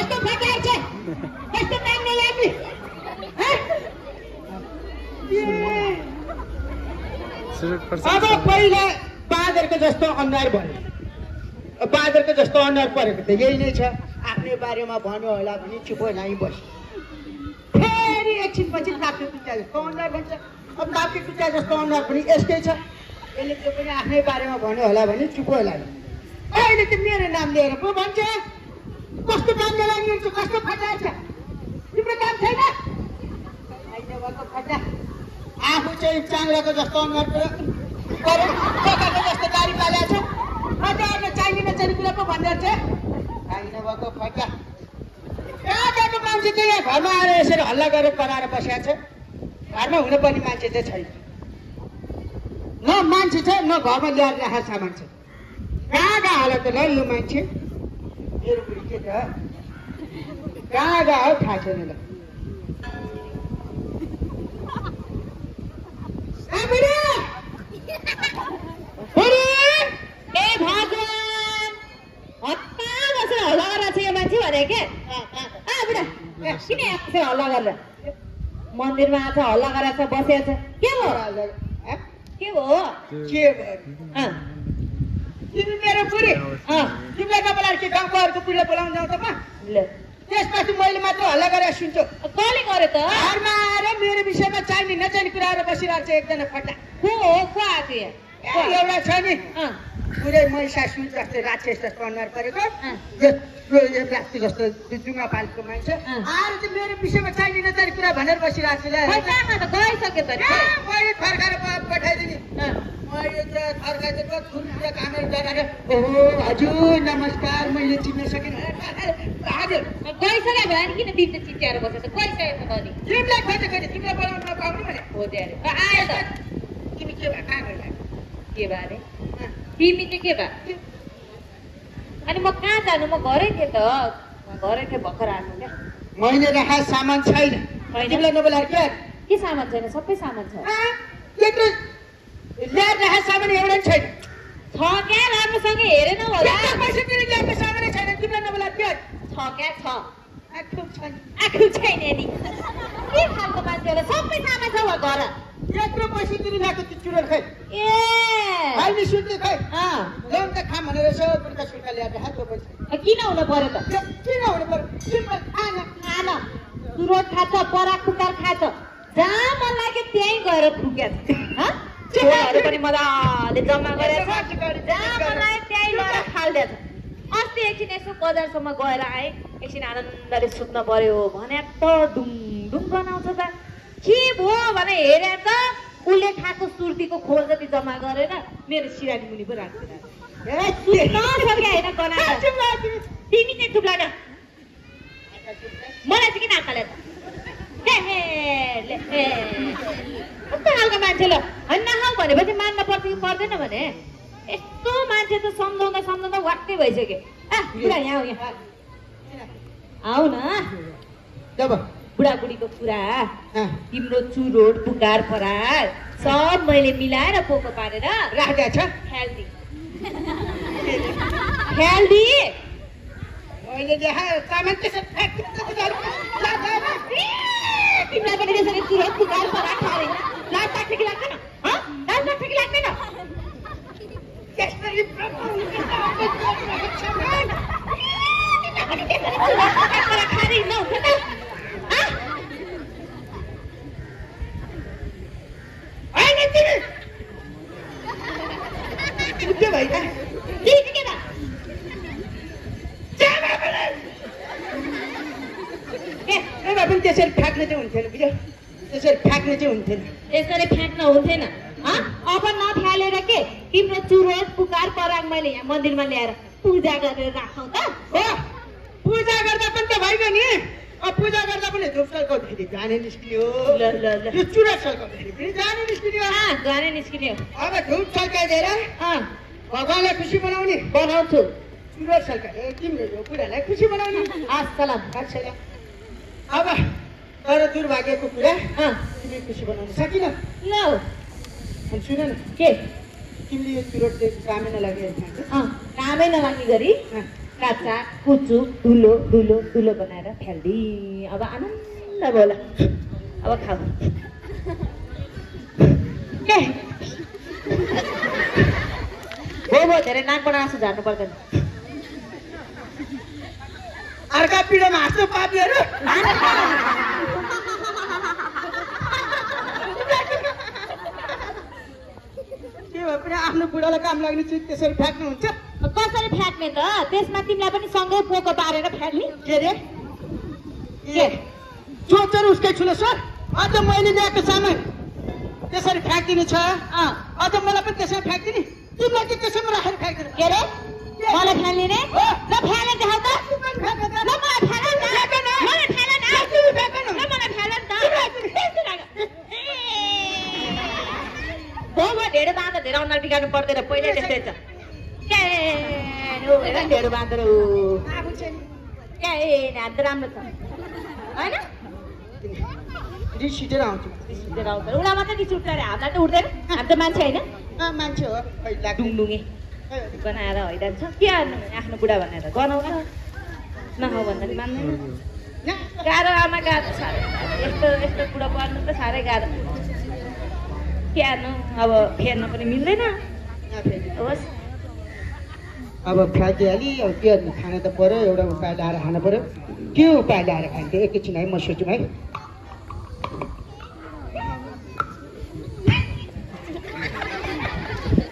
कस्तो फटाइछ कस्तो काम नलाग्ने अब पहिला बाँदरको जस्तो अनुहार भयो बाँदरको जस्तो अनुहार परेको त यही नै छ आफ्नै बारेमा भन्यो होला भने चुपो लाइ बस फेरि एकछिनपछि काप्रे कुच्चा जस्तो अनुहार भन्छ अब काप्रे कुच्चा जस्तो अनुहार पनि यस्तै छ यसले त्यो पनि आफ्नै बारेमा भन्यो होला भने चुपो लाइ अहिले त मेरो नाम लिएर पो भन्छ कस्तो काम नलाग्ने कस्तो फटा छ तिम्रो काम छैन अहिले भएको फटा आफू चाहिँ चाङ्राको जस्तो अनुहार पकाएको जस्तो दारी पालेको छ फटाएर चाहिने नचाहिने कुरा पो भनिरहेको छ चाहिने भएको फटा कहाँ गएको मान्छे चाहिँ यहाँ घरमा आएर यसरी हल्ला गरेर कराएर बसेको छ घरमा हुनुपर्ने मान्छे चाहिँ छैन न मान्छे छ न घरमा ल्याएर राखेको सामान छ कहाँ गयो होला त ल यो मान्छे मेरो बुढी के त कहाँ गयो थाहा छैन ल हल्ला गरेर मन्दिरमा आछ हल्ला गरेर बसेछ के भयो के तिमी मेरो बुढी तिमीलाई नबोलाएर के गाउँको अरूको बुढीलाई बोलाउन जाउँ त म त्यसपछि मैले मात्र हल्ला गरेर सुन्छु कसले गर्यो त घरमा आएर मेरो विषयमा चाहिने नचाहिने कुरा आएर बसिरहेको छ एकजना फटा को आएको यहाँ एउटा छ नि पुरै महिषासुर जस्तो राक्षस जस्तो अनुहार परेको राक्षस जस्तो जुङ्गा पालेको मान्छे आएर चाहिँ मेरो विषयमा चाहिने नचाहिने कुरा भनेर बसिरहेको छु गइसक्यो त मैले थर्काएर पठाइदिने मैले त थर्काइदिएको ठुलो कामेर गराएर ओहो हजुर नमस्कार मैले चिन्न सकिनँ गइसक्यो भयो नि किन तिमीले चिच्याएर बसेछ गइसकेको त नि तिमीलाई खोजे खोजे तिमीलाई बोलाउन नपाउने भने खोजे अरे आयो त तिमी के भयो कहाँ गयो के भयो अरे तिमी चाहिँ के भयो अनि म कहाँ जानु म घरै थिएँ त घरै थिएँ भर्खर आएको क्या मैले राखेको सामान छैन तिमीलाई नबोलाएर के सामान छैन सबै सामान छ ल्याएर राखेको सामान एउटा पनि छैन छ क्या राम्रोसँग हेरेन होला पैसा तिमी ल्याएको सामानै छैन तिमीलाई नबोलाएर के छ क्या छ आखु छैन नि के खालको मान्छे होला सबै सामान छ वा घर यत्रो पैसा तिमी ल्याएको त्यो चुरोर खै ए अहिले सुन्दै खै ल्याउँ त खाम भनेर यसो पुर्का सुर्का ल्याएर राखेको पैसा किन हुनु पर्यो त किन हुनु पर्यो सिम्पल खान चुरोट खान्छ पराक पुकार खान्छ जहाँ मन लाग्यो त्यहीँ गएर थुक्याछ पनि मजाले जम्मा गरेर जहाँ मन लाग्यो त्यहीँ गएर फालिदिएछ अस्ति एकछिन यसो बजारसम्म गएर आएँ एकछिन आनन्दले सुत्न पर्यो भने त ढुङढुङ बनाउँछ त के भयो भने हेरे त उसले खाएको सुर्तीको खोल जति जम्मा गरेर मेरो सिरानी मुनि पो राखिदिएर होइन गनाएर तिमी चाहिँ थुप्ला न मलाई चाहिँ किन आँखाले त कस्तो खालको मान्छे ल होइन नखाऊ भनेपछि मान्न पर्छ कि पर्दैन भने यस्तो मान्छे त सम्झाउँदा सम्झाउँदा वाक्कै भइसक्यो बुढा यहाँ आऊ न जब बुढाबुढीको कुरा तिम्रो चुरोट पुकार परार सब मैले मिलाएर पोको पारेर राखेको छ ख्याल्दी मैले देखाएँ सामान त्यसरी तिमीलाई पनि त्यसरी चुरोट पुकार परार खाएर लाज लाग्छ कि लाग्दैन लाज लाग्छ कि लाग्दैन त्यसरी फ्याँक्ने चाहिँ हुन्थेन बुझ्यो त्यसरी फ्याँक्ने चाहिँ हुन्थेन यसरी फ्याँक्न हुन्थेन अब नफ्यालेर के तिम्रो चुरोट पुकार पराग मैले यहाँ मन्दिरमा ल्याएर पूजा गरेर राखौँ त पूजा गर्दा पनि त भइगयो नि पूजा गर्दा पनि धुप सल्काउँदाखेरि जाने निस्किने हो यो चुरोट सल्काउँदाखेरि पनि जाने निस्किने हो अब धुप सल्काइदिएर भगवानलाई खुसी बनाउँछु चुरोट सल्काएर तिमीले यो कुरालाई खुसी बनाउने अस्सलाम अब तर दुर्भाग्यको कुरा तिमी खुसी बनाउन सकिन ल सुन न के तिमीले यो चुरोट चाहिँ कामै नलागे कामै नलाग्ने गरी काचा कुचु धुलो धुलो धुलो बनाएर फ्याल्दी। अब आनन्द बोला, अब खाऊ। हो धेरै नाकबाट आँसु झार्नु पर्दैन। अर्का पिँढीमा हाँस्नु पापीहरू। के भए पनि आफ्नो बुढालाई काम लाग्ने चिज त्यसरी फ्याँक्नुहुन्छ? कसरी फ्याँक्ने त? त्यसमा तिमीलाई पनि सँगै पोको पारेर फ्याँक्ने। के अरे? ए सोचेर उसकै ठुलो सर, अझ मैले ल्याएको सामान त्यसरी फ्याँकिदिनु छ। अझ मलाई पनि त्यसरी फ्याँकिदिने, तिमीलाई चाहिँ त्यसैमा राखेर फ्याँकिदिनु। के अरे? मलाई फ्याँक्ने? ल फ्याँले देखाउ त। ल मलाई फ्याँल न। मलाई फ्याँल न। ल मलाई फ्याँल नि त। हो ढेँडो बाँधेर धेरै अनुहार बिगार्नु पर्दैन, पहिल्यै त्यस्तै छ। ढेँडो बाँधेर हात राम्रो छ होइन? रिस छिटेर आउँछु। रिस आउँछ उसलाई मात्रै रिस उठ्छ अरे, हामीलाई त उठ्दैन। हामी त मान्छे होइन, मान्छे हो। डुङडुङे बनाएर हैदान्छ। के गर्नु आफ्नो बुढा भनेर गनाउँछ, नखाऊ भन्दा पनि मान्दैन। गाह्रो आमा, गाह्रो साह्रै। यस्तो यस्तो बुढा पर्नु त साह्रै गाह्रो। के गर्नु अब, फेर्न पनि मिल्दैन। होस् अब फ्याँकिहाली, अब के गर्नु, खाना त पऱ्यो। एउटा उपाय ल्याएर खानु पऱ्यो। के उपाय ल्याएर खान्थ्यो एकैछिन है, म सोचौँ है।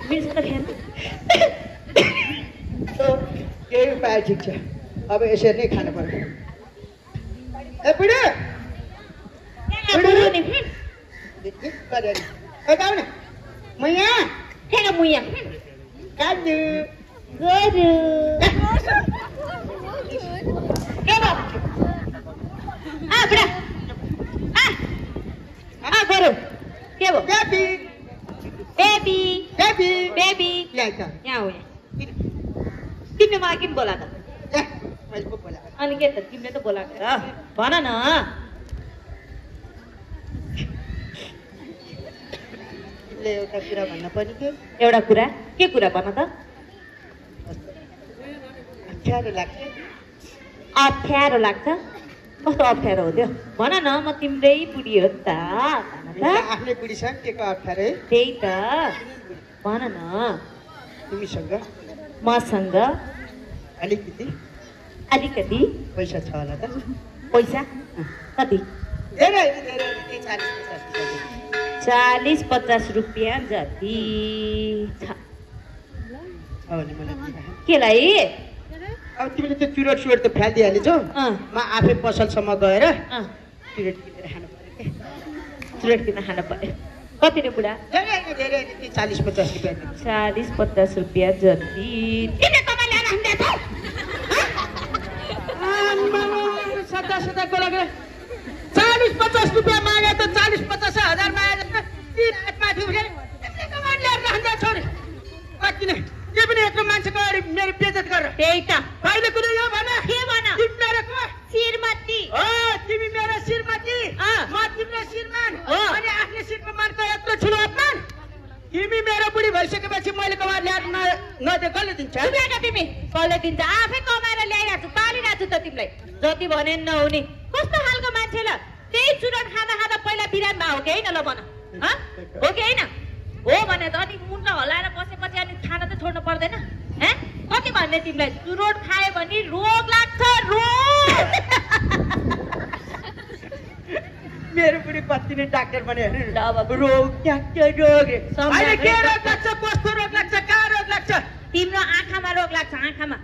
मिल्छ त फेर्न? केही उपाय ठिक छ, अब यसरी नै खानु पऱ्यो। ए बुढी गाउँ न, म यहाँ फेर मुया काजु गरु के भयो? बुढा गरु के भयो? बेबी बेबी बेबी बेबी यहाँ त यहाँ हो। यहाँ तिमीले मलाई किन बोला त? मैले पो बोला। अनि के त तिमीले त बोलाएको र? भन न। तिमीले एउटा कुरा भन्न पर्ने थियो। एउटा कुरा? के कुरा भन त? अप्ठ्यारो लाग्छ। अप्ठ्यारो लाग्छ? कस्तो अप्ठ्यारो हो त्यो? भन न, म तिम्रै बुढी हो नि त। आफ्नै बुढीसँग के को अप्ठ्यारो है? त्यही त भन न। तिमीसँग मसँग अलिकति अलिकति पैसा छ होला त? पैसा कति? धेरै 40-50 रुपियाँ जति छ। केलाई? अब तिमीले त्यो चुरोट सुरोट त फ्यालिदिइहालेछौ। म आफै पसलसम्म गएर चुरोट किनेर खानु पर्यो के। चुरोट किन खानु पर्यो? कति रे बुढा? धेरै 40-50 रुपियाँ। 40-50 रुपियाँ जति। किन तपाईँ ल्याएर हान्दै छौ? सदा बोला 40-50 रुपियाँ मागे त 40-50 हजार मागे त माथि उठे ल्याएर हान्दै छौ रे। कति नै के पनि यत्रो मान्छेको अगाडि मेरो बेइज्जत गरेर। त्यही त कहिले कुरो यो भन। के भन? तिमी मेरो श्रीमती हो, तिमी मेरो श्रीमती, म तिम्रो श्रीमान हो। अनि आफ्नो श्रीमानको यत्रो ठुलो अपमान। तिमी मेरो बुढी भइसकेपछि मैले कमाएर ल्याएर नदिए कसले दिन्छ? तिमी कसले दिन्छ? आफै कमाएर ल्याइरहेको छु, पालिरहेको छु त तिमीलाई। जति भने नहुने कस्तो खालको मान्छे ल? त्यही चुरोट खाँदा खाँदा पहिला बिराम भयो कि होइन? ल भन, हो कि होइन? हो भने त अनि मुन्टा हल्लाएर बसेपछि अनि खाना त छोड्नु पर्दैन? कति भन्ने तिमीलाई? चुरोट खायो भने रोग लाग्छ, रोग। मेरो बुढी कति नै डाक्टर भने ल अब रोग क्या रोग रे? अहिले के रोग लाग्छ? कस्तो रोग लाग्छ? कहाँ रोग लाग्छ? तिम्रो आँखामा रोग लाग्छ, आँखामा।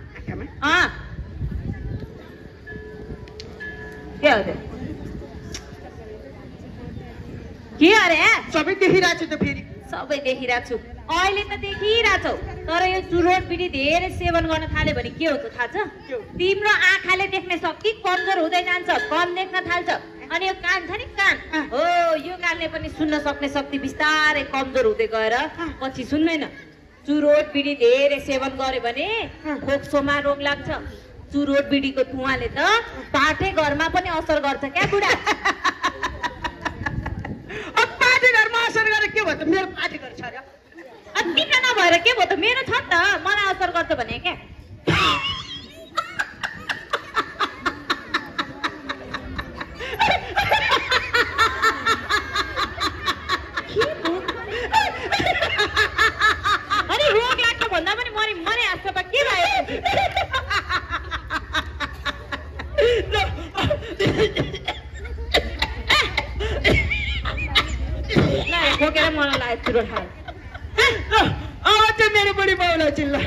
के हो त्यो? के अरे? सबै देखिरहेको छु त फेरि। सबै देखिरहेको छु, अहिले त देखिरहेको छौ। तर यो चुरोट बिडी धेरै सेवन गर्न थाल्यो भने के हुन्छ थाहा छ? तिम्रो आँखाले देख्ने शक्ति कमजोर हुँदै जान्छ, कम देख्न थाल्छ। अनि यो कान छ नि, कान हो, यो कानले पनि सुन्न सक्ने शक्ति बिस्तारै कमजोर हुँदै गएर पछि सुन्दैन। चुरोट बिडी धेरै सेवन गर्यो भने फोक्सोमा रोग लाग्छ। चुरोट बिडीको धुवाले त पाठे घरमा पनि असर गर्छ क्या बुढा। पार्टी घरमा असर गरेर के भयो त? मेरो पार्टी घर छ र? तिम्रो नभएर के भयो त? मेरो छ नि त, मलाई असर गर्छ भने क्या। चुरोट खाएर अब चाहिँ मेरो बुढी बाउलाई चिल्ला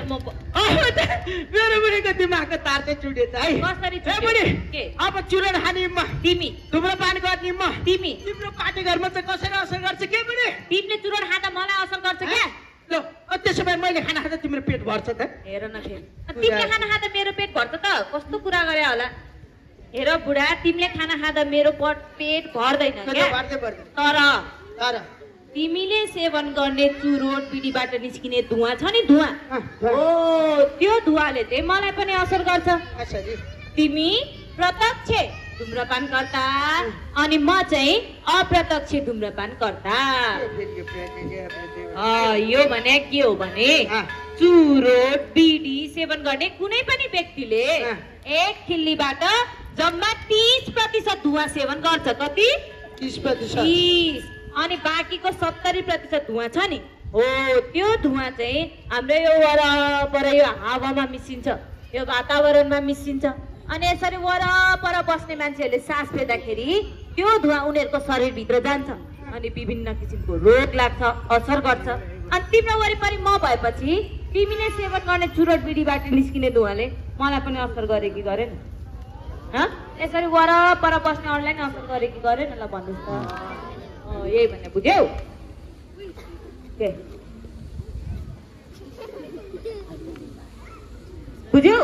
मेरो बुढीको दिमागको तार चाहिँ चुडेछ है कसरी अब चुरोट खाने म तिमी धुम्रपान गर्ने म तिमी तिम्रो पार्टी घरमा चाहिँ कसरी असर गर्छ के बुढी तिमीले चुरोट खाँदा मलाई असर गर्छ क्या ल त्यसो भए मैले खाना खाँदा तिम्रो पेट भर्छ त हेर न फेरि तिमीले खाना खाँदा मेरो पेट भर्छ त कस्तो कुरा गरे होला हेर बुढा तिमीले खाना खाँदा मेरो पेट भर्दैन तर तिमीले सेवन गर्ने चुरोट बिडीबाट निस्किने धुवा छ नि धुवा ओ त्यो धुवाले चाहिँ मलाई पनि असर गर्छ तिमी प्रत्यक्ष धुम्रपानकर्ता अनि म चाहिँ अप्रत्यक्ष धुम्रपानकर्ता यो भने के हो भने चुरोट बिडी सेवन गर्ने कुनै पनि व्यक्तिले एक खिल्लीबाट जम्मा 30% धुवा सेवन गर्छ कति 30% अनि बाँकीको 70% धुवा छ नि हो त्यो धुवा चाहिँ हाम्रो यो वरपर यो हावामा मिसिन्छ यो वातावरणमा मिसिन्छ अनि यसरी वरपर बस्ने मान्छेहरूले सास फेर्दाखेरि त्यो धुवा उनीहरूको शरीरभित्र जान्छ अनि विभिन्न किसिमको रोग लाग्छ असर गर्छ अनि तिम्रो वरिपरि म भएपछि तिमीले सेवन गर्ने चुरोट बिडीबाट निस्किने धुवाले मलाई पनि असर गरे कि गरेन यसरी वरपर बस्नेहरूलाई नि असर गरे कि गरेन ल भन्नुहोस् त यही भने बुझ्यौ के बुझ्यौ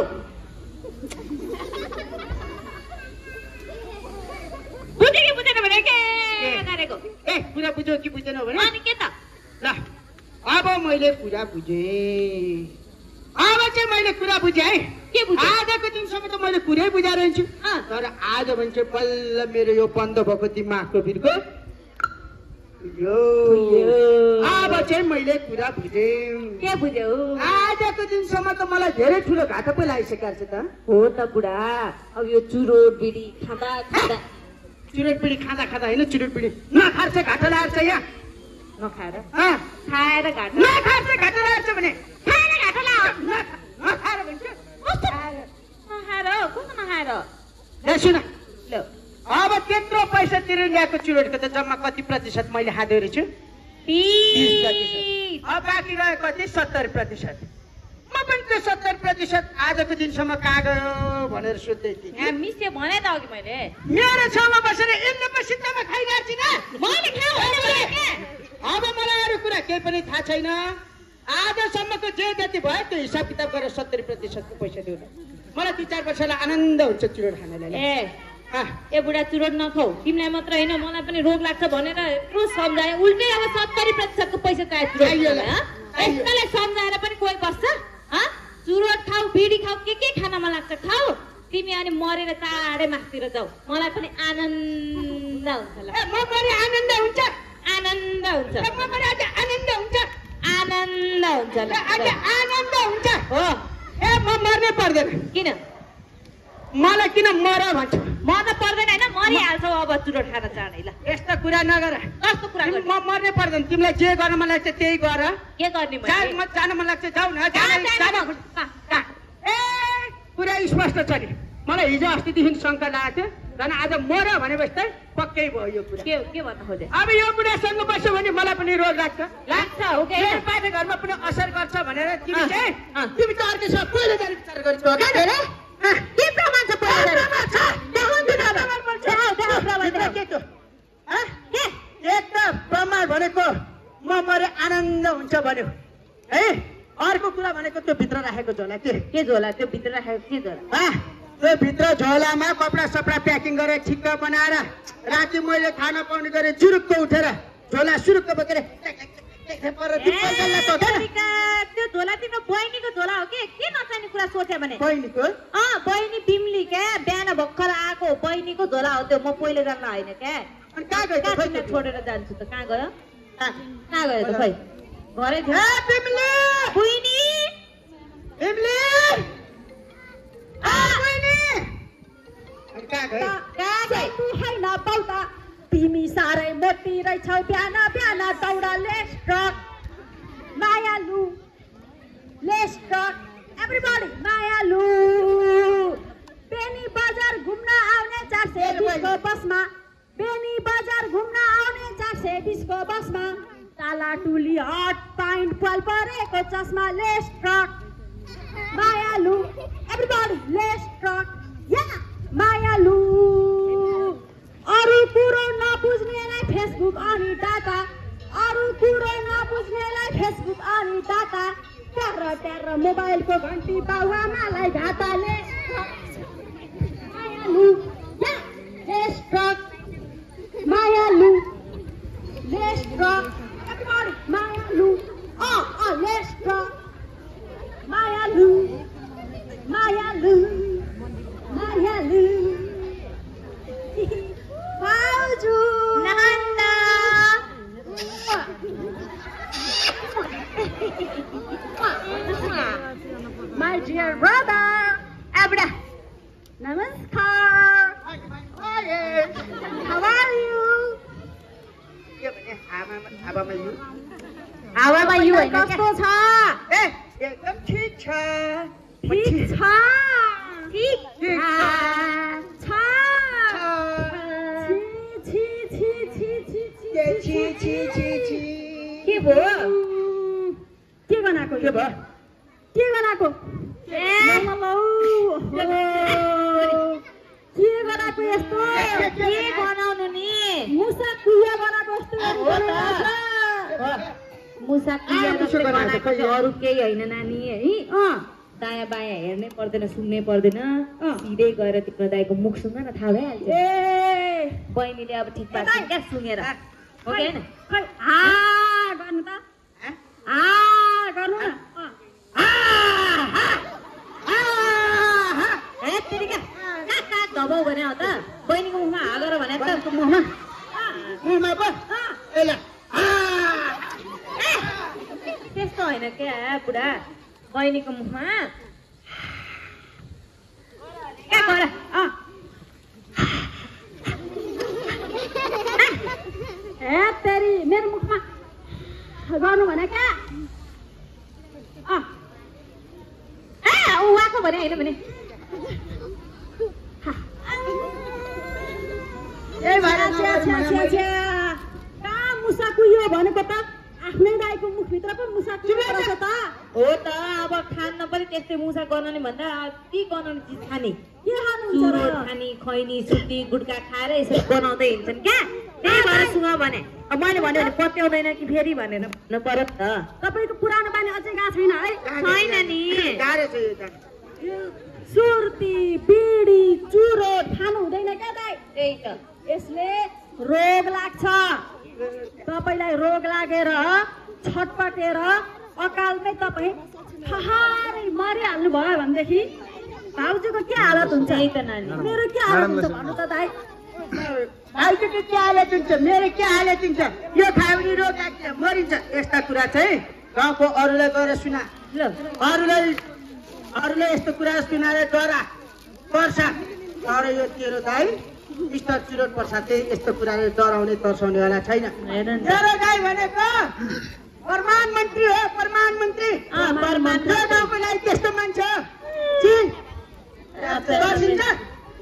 बुझ्यो कि बुझेन भने के गरेको कुरा बुझ्यो कि बुझेन भने अनि के त ल अब मैले कुरा बुझेँ अब चाहिँ मैले कुरा बुझेँ है के बुझ्यो आजको दिनसम्म त मैले कुरै बुझाइरहन्छु तर आज भने चाहिँ बल्ल मेरो यो बन्द भएको दिमागको भिरको अब चाहिँ मैले कुरा बुझेँ के बुझ्यौ आजको दिनसम्म त मलाई धेरै ठुलो घाटा पो लागिसकेको छ त हो त बुढा अब यो चुरोट बिडी खाँदा चुरोट बिडी खाँदा होइन चुरोट बिडी नखाएर चाहिँ घाटा लागेको छ यहाँ नखाएर खाएर घाटा नखाएर चाहिँ घाटा लागेको छ भने खाएर घाटा लाग्यो नखाएर भन्छ नखाएर कस्तो नखाएर सुन ल अब त्यत्रो पैसा तिरेर ल्याएको चुरोटको त जम्मा कति प्रतिशत मैले खाँदै रहेछु 30%। अब बाँकी रह्यो कति 70%। म पनि त्यो 70% आजको दिनसम्म कहाँ गयो भनेर सोध्दै थिएँ। मिसले भने त अघि मैले मेरो छेउमा बसेर एकदमै सिद्धमा खाइरहेको छु मैले अब मलाई अरू कुरा केही पनि थाहा छैन। आजसम्मको जे जति भयो त्यो हिसाब किताब गरेर 70% को पैसा दिउँ। मलाई 3-4 वर्षलाई आनन्द हुन्छ चुरोट खानलाई। ए बुढा चुरोट नखाऊ, तिमीलाई मात्र होइन मलाई पनि रोग लाग्छ भनेर यत्रो सम्झाए। उल्टै अब 70% को पैसा चाहियो चुरोट। यसलाई सम्झाएर पनि कोही बस्छ? चुरोट खाऊ, बिडी खाऊ, के खानामा लाग्छ खाऊ। तिमी अनि मरेर चाँडै मासतिर जाऊ, मलाई पनि आनन्द हुन्छ। म पनि आनन्द हुन्छ, आनन्द हुन्छ, म पनि आज आनन्द हुन्छ, आनन्द हुन्छ, आज आनन्द हुन्छ। हो ए म मर्नै पर्दैन। किन? मलाई किन मर भन्छ? मर्न पर्दैन होइन, मरिहाल्छौ अब चुरोट खान चाँडै। ल यस्तो कुरा नगर। कस्तो कुरा गर्नु? म मर्नै पर्दैन। तिमीलाई जे गर्न मन लाग्छ त्यही गर। के गर्ने मैले? म जान मन लाग्छ जाऊ न। ए कुरा स्पष्ट छ नि। मलाई हिजो अस्तिदेखि शङ्का लागेको थियो, झन् आज मर भनेपछि त पक्कै भयो यो कुरा। के भन्न खोजे? अब यो बुढासँग बस्यो भने मलाई पनि रोग लाग्छ। हो कि मेरो पाटे घरमा पनि असर गर्छ भनेर तिमी चाहिँ तिमी त अर्कैसँग पहिले जाने विचार गरेको हो क्या? के प्रमाण छ? एक त प्रमाण भनेको म मरे आनन्द हुन्छ भन्यो है। अर्को कुरा भनेको त्यो भित्र राखेको झोला। के झोला? त्यो भित्र राखेको के झोला? त्यो भित्र झोलामा कपडा सपडा प्याकिङ गरेर ठिक्क बनाएर राति मैले खाना पाउने गरेँ। जुरुक्क उठेर झोला सुरुक्क बोकेर त्यो झोला तिम्रो बहिनीको झोला हो कि? के नचाहिने कुरा सोच्यो भने? बहिनीको? बहिनी बिमली क्या, बिहान भर्खर आएको बहिनीको झोला हो त्यो। म पहिले जान्न होइन क्या। अनि कहाँ गयो? छोडेर जान्छु त। कहाँ गयो? कहाँ गयो त? खै घरै थियो। बिमली बहिनी, बिमली तिमी साह्रै मोटी रहेछौ, बिहान बिहान दौडाले स्ट्रक मायालु लेस्ट्रक एभ्रीबडी मायालु। बेनी बजार घुम्न आउने 420 को बसमा, बेनी बजार घुम्न आउने 420 को बसमा टालाटुली हट पाइन्ट पाल परेको चस्मा लेस ट्रक मायालु एभ्रीबडी लेस ट्रक या मायालु अरू कुरो नबुझ्नेलाई फेसबुक अनि डाटा अरू कुरो नबुझ्नेलाई फेसबुक अनि डाटा ट्यार मोबाइलको घन्टी बाउआमालाई घाटाले मायालु या लेस ट्रक मायालु लेस ट्रक एभ्रीबडी मायालु लेस ट्रक मायालु मायालु मायालु भाउजू Nanda My dear brother Abra Namaskar How are you? How are you? कस्तो छ एकदम ठीक छ ठीक छ ठीक छ छी छी छी छी छी के भयो के बनाएको के बनाएको के बनाएको यस्तो के बनाउनु नि मुसा कुया बनाएको जस्तो मुसा कुया जस्तो बनाएको अरू केही होइन नानी है दायाँ बायाँ हेर्नै पर्दैन सुन्नै पर्दैन सिधै गएर तिम्रो दाइको मुख सुँग न थाहा भइहाल्छ ए बहिनीले अब ठिक पार्छ क्या सुँगेर हो कि होइन गर्नु त गर्नु न दबाउ भने हो त बहिनीको मुखमा हालेर भने त मुखमा त्यस्तो होइन क्या बुढा बहिनीको मुखमा क्या गर तेरी मेरो मुखमा गर्नु भने क्या उहाँको भने होइन भने कहाँ मुसा कुहियो भनेको त आफ्नै दाइको मुखभित्र पो मुसा कुहियो रहेछ त हो त अब खान्न पनि त्यस्तै मुसा गनाउने भन्दा के गनाउने चिज खाने के खानुहुन्छ खाने खैनी सुती गुटका खाएर यसरी बनाउँदै हिँड्छन् क्या त्यही भएर सुँग भने अब मैले भन्यो भने पत्याउँदैन कि फेरि भनेर भन्नु पर्यो त तपाईँको पुरानो बानी अझै गएको छैन है छैन नि सुर्ती बिडी चुरो खानु हुँदैन क्या दाइ त्यही त यसले रोग लाग्छ तपाईलाई रोग लागेर छटपटेर अकालमै तपाईँ ठहरै मरिहाल्नु भयो भनेदेखि भाउजूको के हालत हुन्छ मेरो के हालत हुन्छ भन्नु त दाइ भाइको के हालत हुन्छ मेरो के हालत हुन्छ यो खायो भने रोग लाग्छ मरिन्छ यस्ता कुरा चाहिँ गाउँको अरूलाई गएर सुना ल अरूलाई यस्तो कुरा सुनाएर डरा पर्छ तर यो तेरो दाइ स्तर चुरोट पर्छ त्यही यस्तो कुराले डराउने तर्साउने वाला छैन तेरो दाइ भनेको प्रधानमन्त्री हो प्रधानमन्त्री गाउँको लागि त्यस्तो मान्छे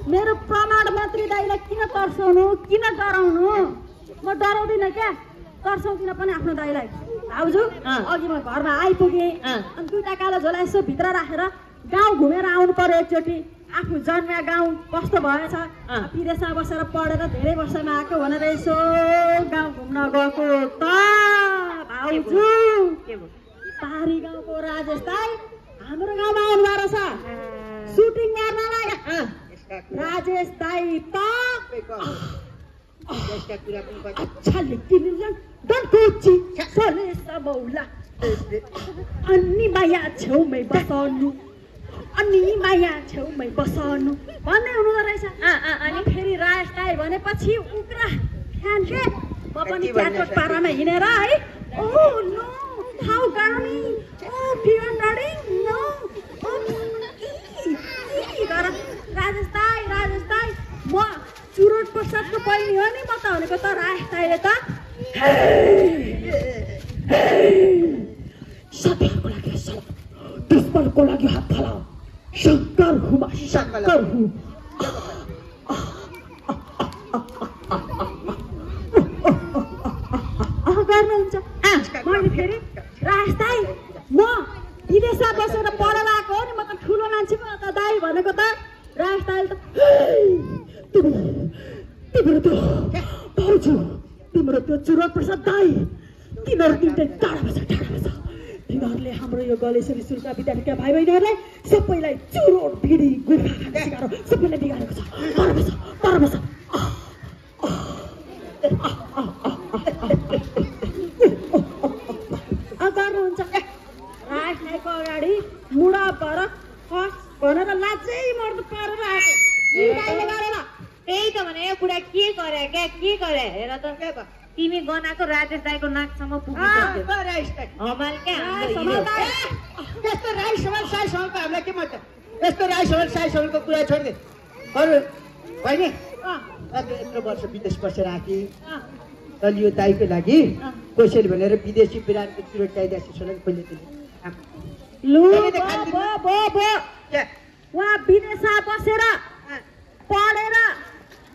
मेरो प्रधानमन्त्री दाइलाई किन तर्साउनु किन डराउनु म डराउँदिन क्या तर्साउँदिन पनि आफ्नो दाइलाई भाउजू अघि म घरमा आइपुगेँ अनि दुईटा कालो झोला यसो भित्र राखेर गाउँ घुमेर आउनु पर्यो एकचोटि आफू जन्मिया गाउँ कस्तो भएछ विदेशमा बसेर पढेर धेरै वर्षमा आएको भनेर यसो गाउँ घुम्न गएको त भाउजू पहाडी गाउँको राजेश दाइ हाम्रो गाउँमा आउनु भएको छ सुटिङ गर्नलाई राजेश दाइ त अच्छा लेकिन डन्कोची सले सबौला अनि माया छेउमै बसाउनु अनि माया छेउमै बसाउनु भन्ने हुँदो रहेछ अनि फेरि राजेश दाइ भनेपछि उग्रा फ्यान के म पनि ट्याटोट पारामा हिँडेर है ओ नो हाउ गार्मी ओ फियर डडिङ नो राजेश दाइ म चुरोट प्रसादको बहिनी हो नि म त भनेको त राजेश दाइले त सधैँको लागि दुश्मनको लागि हात फैलाऊ शंकर हूँ शंकर हूँ गर्नुहुन्छ भाउजू तिम्रो त्यो चुरोट प्रसाद दाई तिनीहरू तिनटै टाढामा छ तिनीहरूले हाम्रो यो गलेश्वरी शुल्का विद्यार्थीका भाइ बहिनीहरूलाई सबैलाई चुरोट भिडी गुफा सिकाएर सबैलाई बिगारेको छ परबस गर्नुहुन्छ राजनायकको अगाडि मुडा पर भनेर लाजै मर्द परेर आएको त्यही त भने बुढा के गरे हेर त तिमी गनाको राजेश दाईको नाकसम्म पुग्यो यस्तो राई समाज साई समाजको हामीलाई के मतलब यस्तो राई समाज साई समाजको कुरा छोडिदे अरू होइन यत्रो वर्ष विदेश बसेर आँकी तल यो दाईको लागि कसैले भनेर विदेशी बिराटको चुरोट ल्याइदिएको छ खोल्ने उहाँ विदेशमा बसेर पढेर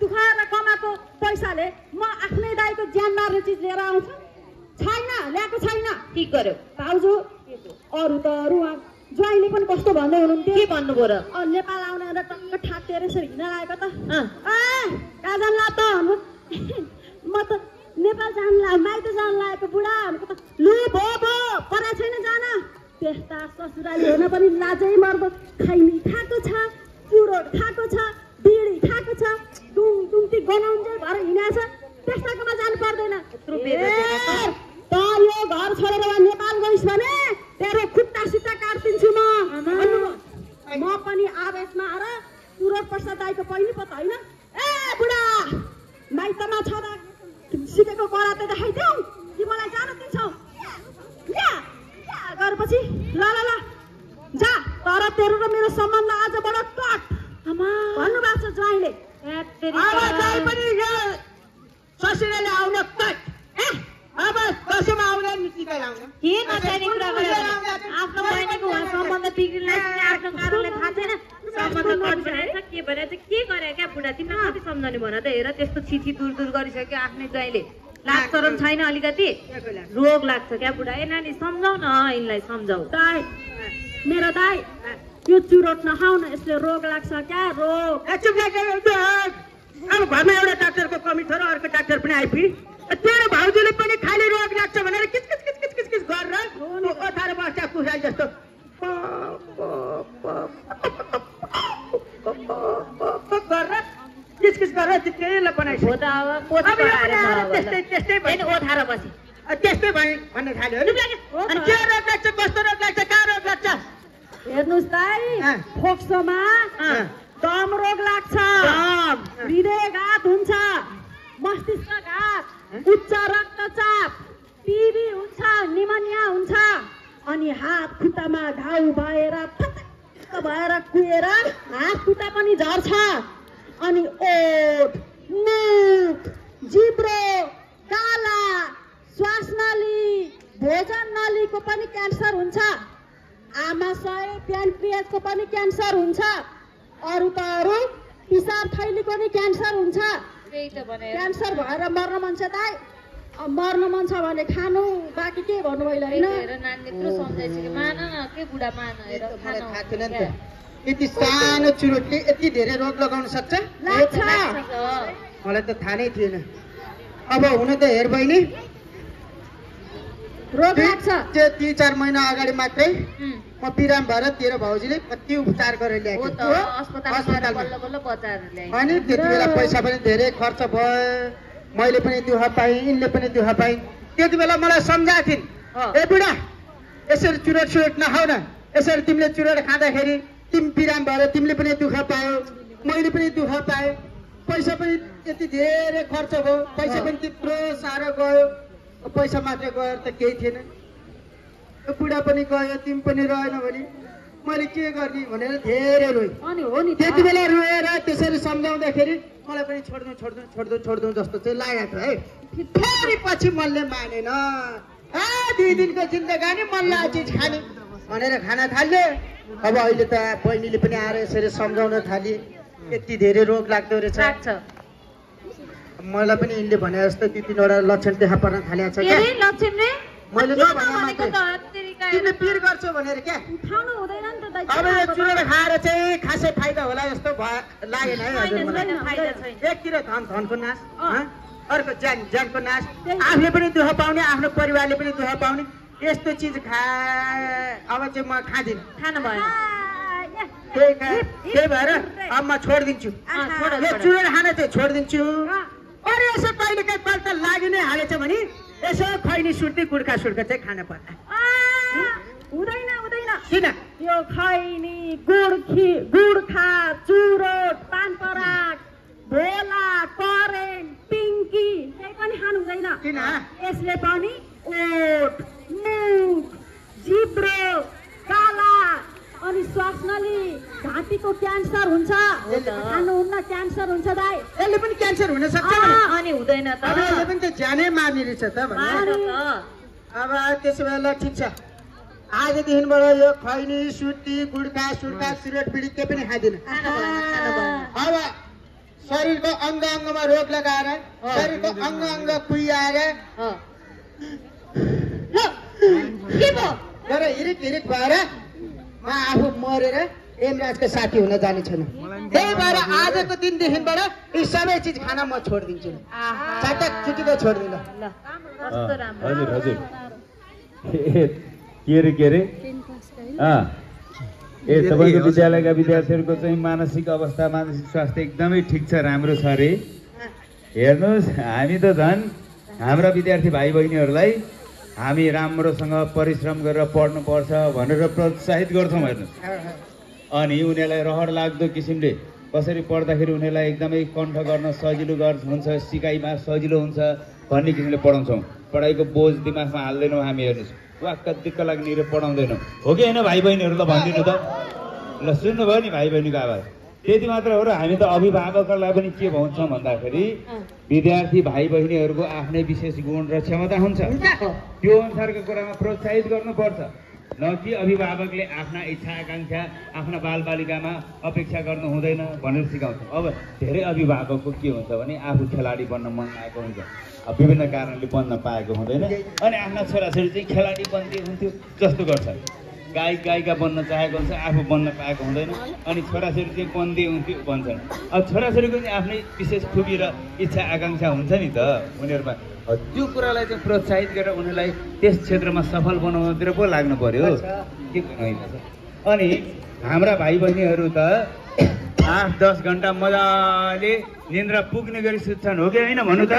दुःख र कमाएको पैसाले म आफ्नै दाईको ज्यान मार्ने चिज लिएर आउँछु ल्याएको छैन ठिक गर्यो भाउजू अरू त अरू ज्वाइँले पनि कस्तो भन्दै हुनुहुन्थ्यो के भन्नुभयो र नेपाल आउने भनेर टक्क ठाटेर यसरी हिँडेर आएको त कहाँ जान्ला त म त नेपाल जान्ला माइत जान लागेको बुढा भनेको त लु भो परा छैन जान त्यस्ता ससुराली हुन पनि लाजै मर्दो खैनी खाएको छ चुरोट खाएको छ बिडी खाएको छ दुम्ती गनाउन्जेल भएर हिँडेछ त्यस्ताकोमा जानु पर्दैन त यो घर छोडेर नेपाल गइस् भने तेरो खुट्टा सिट्टा काट्दिन्छु म पनि आवेशमा आएर चुरोट प्रसाद दाईको पहिलो पत्ता होइन ए बुढा माइतमा छँदा सिकेको कराते देखाइदेऊ कि मलाई जान दिन्छौ गरेपछि ल जा तर तेरो र मेरो सम्बन्ध आजबाट कट भन्नुभएको छ ज्वाइँले ससुराले आउन कट अब कसैमा आउँदैन निस्किँदै आउन के नचाहिने कुरा गरेर आफ्नो बहिनीको सम्बन्ध बिग्रिँदै आफ्नो कारणले थाहा छैन सम्बन्ध कट बनाएछ के भनेछ के गरे क्या बुढा तिमीलाई कति सम्झाउने भन त हेर त्यस्तो छिछि दूर गरिसक्यो आफ्नै ज्वाइँले लाज शरम छैन अलिकति रोग लाग्छ क्या बुढा ए नानी सम्झाउ न यिनलाई सम्झाउ दाइ मेरो दाइ यो चुरोट नखाउ न यसले रोग लाग्छ क्या रोग अब घरमा एउटा डाक्टरको कमी छ र अर्को डाक्टर पनि आइपुग्यो तेरो भाउजूले पनि खाली रोग लाग्छ भनेर किच गरेर ओथार बस्दा कुखुरा जस्तो गरेर किचकिच गरेर चित्केलाई बनाइसक्यो हो त अब त्यस्तै ओथार बसी त्यस्तै भन्न थाल्यो अनि के रोग लाग्छ कस्तो रोग लाग्छ कहाँ रोग लाग्छ हेर्नुस् दाइ फोक्सोमा दम रोग लाग्छ हृदयघात हुन्छ मस्तिष्कघात उच्च रक्तचाप टिबी हुन्छ निमोनिया हुन्छ अनि हात खुट्टामा घाउ भएर फटक्क भएर कुहेर हात खुट्टा पनि झर्छ अनि ओठ मुख जिब्रो गाला श्वास नली भोजन नलीको पनि क्यान्सर हुन्छ आमाशय प्यानक्रियासको पनि क्यान्सर हुन्छ अरू त अरू पिसाब थैलीको नि क्यान्सर हुन्छ क्यान्सर भएर मर्न मन छ दाइ मर्न मन छ भने खानु बाँकी के भन्नु मैले होइन यति सानो चुरोटले यति धेरै रोग लगाउन सक्छ मलाई त थाहा नै थिएन अब हुन त हेर बहिनी रोग लाग्छ त्यो 3-4 महिना अगाडि मात्रै म बिराम भएर तेरो भाउजूले कति उपचार गरेर ल्याएको अनि त्यति बेला पैसा पनि धेरै खर्च भयो मैले पनि दुःख पाएँ यिनले पनि दुःख पाएँ त्यति बेला मलाई सम्झाएको थिइन् ए बुढा यसरी चुरोट नखाउ न यसरी तिमीले चुरोट खाँदाखेरि तिमी बिराम भएर तिमीले पनि दुःख पायौ मैले पनि दुःख पाएँ पैसा पनि यति धेरै खर्च भयो पैसा पनि त्यत्रो साह्रो गयो पैसा मात्रै गएर त केही थिएन बुढा पनि गयो तिमी पनि रहेन भने मैले के गर्ने भनेर धेरै रोएँ त्यति बेला रोएर त्यसरी सम्झाउँदाखेरि मलाई पनि छोड्दो जस्तो चाहिँ लागेको है फेरि पछि मनले मानेन 2 दिनको जिन्दगानी मनलाई चिज खाने भनेर खान थाल्यो अब अहिले त बहिनीले पनि आएर यसरी सम्झाउन थाले यति धेरै रोग लाग्दो रहेछ मलाई पनि यिनले भने जस्तो 2-3वटा लक्षण देखा पर्न थालेको छ क्या लक्षण रे मैले तिमीले पिर गर्छौ भनेर क्या खानु हुँदैन नि त दाइ अब यो चुरोट खाएर चाहिँ खासै फाइदा होला जस्तो लागेन है हजुर एकतिर धनको नाश अर्को ज्यानको नाश आफूले पनि दुःख पाउने आफ्नो परिवारले पनि दुःख पाउने यस्तो चिज अब चाहिँ म खाँदिनँ खानु भयो त्यही भएर अब म छोडिदिन्छु यो चुरोट खान चाहिँ छोडिदिन्छु अरे यसो कहिले काहीँ पल्ट लागि नै हालेछ भने यसो खैनी सुर्ती गुड्का सुर्का चाहिँ खान पर्ला हुँदैन किन यो खैनी गुड्खा चुरोट पान पराग भोला करेन्ट पिङ्की केही पनि खानु हुँदैन किन यसले पनि ओठ मुख जिब्रो काला अनि श्वासनली घाँटीको क्यान्सर हुन्छ खानुहुन्न क्यान्सर हुन्छ दाइ यसले पनि क्यान्सर हुन सक्छ अनि हुँदैन त यसले पनि त ज्यानै मार्ने रहेछ त अब त्यसो भए ल ठिक छ आजदेखिबाट यो खैनी सुर्ती गुड्का सुर्का सिगरेट बिडी केही पनि खाँदिन अब शरीरको अङ्ग अङ्गमा रोग लगाएर शरीरको अङ्ग अङ्ग कुहियाएर तर हिरिक भएर म आफू मरेर एमराजको साथी हुन जाने छैन त्यही भएर आजको दिनदेखिबाट यी सबै चिज खान म छोडिदिन्छु चटक चुटीको छोडिदिनु हजुर हजुर के रे ए तपाईँको विद्यालयका विद्यार्थीहरूको चाहिँ मानसिक अवस्था मानसिक स्वास्थ्य एकदमै ठिक छ राम्रो छ अरे हेर्नुहोस् हामी त झन् हाम्रा विद्यार्थी भाइ बहिनीहरूलाई हामी राम्रोसँग परिश्रम गरेर पढ्नुपर्छ भनेर प्रोत्साहित गर्छौँ हेर्नुहोस् अनि उनीहरूलाई रहर लाग्दो किसिमले कसरी पढ्दाखेरि उनीहरूलाई एकदमै कण्ठ गर्न सजिलो हुन्छ सिकाइमा सजिलो हुन्छ भन्ने किसिमले पढाउँछौँ पढाइको बोझ दिमागमा हाल्दैनौँ हामी हेर्नुहोस् वाक्क दिक्क लाग्ने पढाउँदैनौँ हो कि होइन भाइ बहिनीहरू ल भनिदिनु त ल सुन्नुभयो नि भाइ बहिनीको आवाज त्यति मात्र हो र हामी त अभिभावकहरूलाई पनि के भन्छौँ भन्दाखेरि विद्यार्थी भाइ बहिनीहरूको आफ्नै विशेष गुण र क्षमता हुन्छ त्यो अनुसारको कुरामा प्रोत्साहित गर्नुपर्छ न कि अभिभावकले आफ्ना इच्छा आकाङ्क्षा आफ्ना बालबालिकामा अपेक्षा गर्नु हुँदैन भनेर सिकाउँछ अब धेरै अभिभावकको के हुन्छ भने आफू खेलाडी बन्न मन लागेको हुन्छ विभिन्न कारणले बन्न पाएको हुँदैन अनि आफ्ना छोराछोरी चाहिँ खेलाडी बन्दी हुन्थ्यो जस्तो गर्छ गायिका बन्न चाहेको हुन्छ आफू बन्न पाएको हुँदैन अनि छोराछोरी चाहिँ बन्दी हुन्थ्यो भन्छन् अब छोराछोरीको चाहिँ आफ्नै विशेष खुबी र इच्छा आकाङ्क्षा हुन्छ नि त उनीहरूमा त्यो कुरालाई चाहिँ प्रोत्साहित गरेर उनीहरूलाई त्यस क्षेत्रमा सफल बनाउनतिर पो लाग्नु पर्यो के होइन अनि हाम्रा भाइ बहिनीहरू त 8-10 घन्टा मजाले निन्द्रा पुग्ने गरी सुत्छन् हो कि होइन भन्नु त